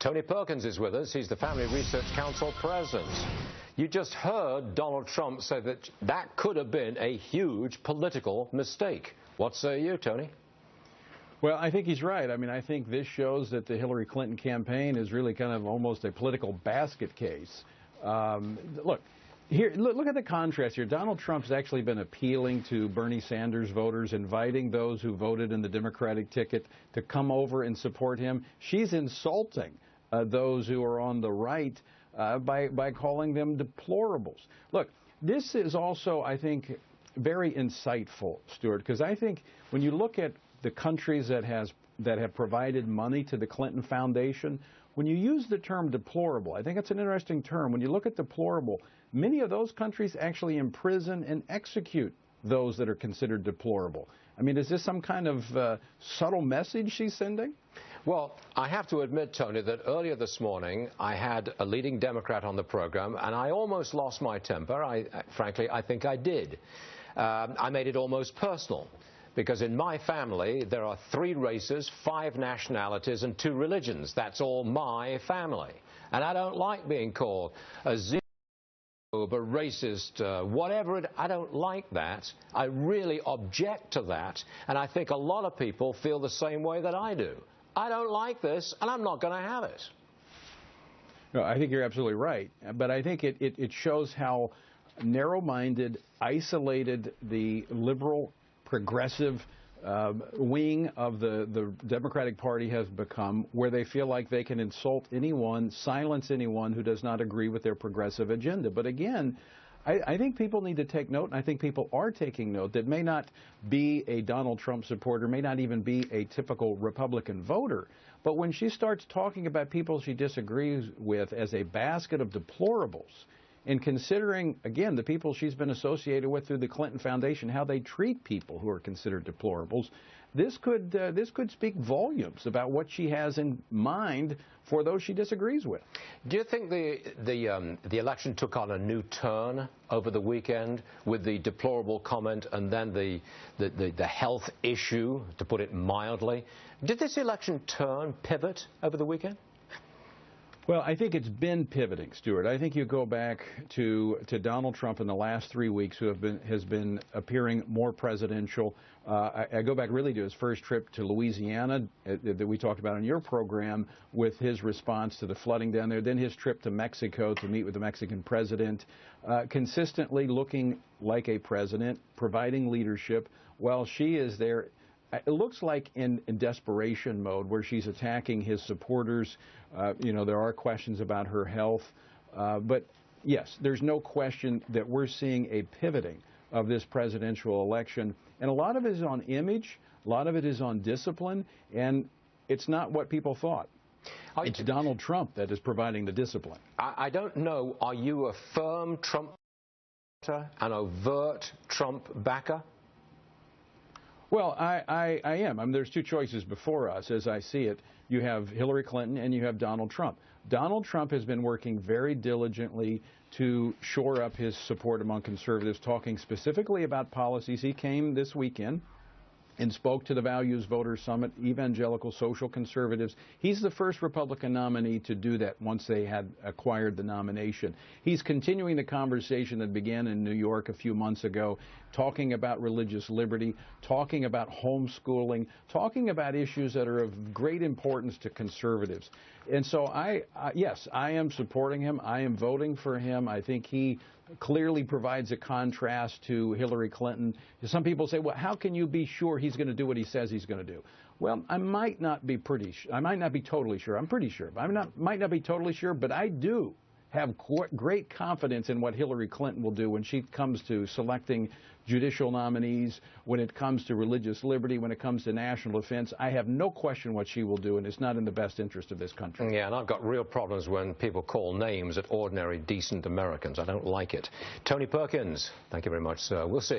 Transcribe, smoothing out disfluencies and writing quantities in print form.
Tony Perkins is with us. He's the Family Research Council president. You just heard Donald Trump say that that could have been a huge political mistake. What say you, Tony? Well, I think he's right. I mean, I think this shows that the Hillary Clinton campaign is really kind of almost a political basket case. Look at the contrast here. Donald Trump's actually been appealing to Bernie Sanders voters, inviting those who voted in the Democratic ticket to come over and support him. She's insulting those who are on the right by calling them deplorables. Look, this is also, I think, very insightful, Stuart, because I think when you look at the countries that have provided money to the Clinton Foundation, when you use the term deplorable, I think it's an interesting term. When you look at deplorable, many of those countries actually imprison and execute those that are considered deplorable. I mean, is this some kind of subtle message she's sending? Well, I have to admit, Tony, that earlier this morning I had a leading Democrat on the program, and I almost lost my temper. Frankly, I think I did. I made it almost personal, because in my family there are 3 races, 5 nationalities, and 2 religions. That's all my family. And I don't like being called a xenophobe, a racist, whatever. I don't like that. I really object to that. And I think a lot of people feel the same way that I do. I don't like this, and I'm not going to have it. No, I think you're absolutely right. But I think it shows how narrow-minded, isolated the liberal, progressive wing of the Democratic Party has become, where they feel like they can insult anyone, silence anyone who does not agree with their progressive agenda. But again, I think people need to take note, and I think people are taking note, that may not be a Donald Trump supporter, may not even be a typical Republican voter. But when she starts talking about people she disagrees with as a basket of deplorables, and considering, again, the people she's been associated with through the Clinton Foundation, how they treat people who are considered deplorables, this could speak volumes about what she has in mind for those she disagrees with. Do you think the election took on a new turn over the weekend with the deplorable comment and then the health issue, to put it mildly? Did this election pivot over the weekend? Well, I think it's been pivoting, Stuart. I think you go back to Donald Trump in the last 3 weeks, who has been appearing more presidential. I go back really to his first trip to Louisiana that we talked about on your program, with his response to the flooding down there, then his trip to Mexico to meet with the Mexican president, consistently looking like a president, providing leadership while she is there. It looks like in desperation mode, where she's attacking his supporters. You know, there are questions about her health. But yes, there's no question that we're seeing a pivoting of this presidential election. And a lot of it is on image, a lot of it is on discipline, and it's not what people thought. It's Donald Trump that is providing the discipline. I don't know, are you a firm Trump backer, an overt Trump backer? Well, I am. I mean, there's 2 choices before us, as I see it. You have Hillary Clinton and you have Donald Trump. Donald Trump has been working very diligently to shore up his support among conservatives, talking specifically about policies. He came this weekend and spoke to the Values Voters Summit, evangelical social conservatives. He's the first Republican nominee to do that once they had acquired the nomination. He's continuing the conversation that began in New York a few months ago, talking about religious liberty, talking about homeschooling, talking about issues that are of great importance to conservatives. And so yes, I am supporting him. I am voting for him. I think he clearly provides a contrast to Hillary Clinton. Some people say, well, how can you be sure he's going to do what he says he's going to do? Well, I might not be totally sure. I'm pretty sure. Might not be totally sure, but I do have great confidence in what Hillary Clinton will do when she comes to selecting judicial nominees, when it comes to religious liberty, when it comes to national defense. I have no question what she will do, and it's not in the best interest of this country. Yeah, and I've got real problems when people call names at ordinary, decent Americans. I don't like it. Tony Perkins, thank you very much, sir. We'll see you again.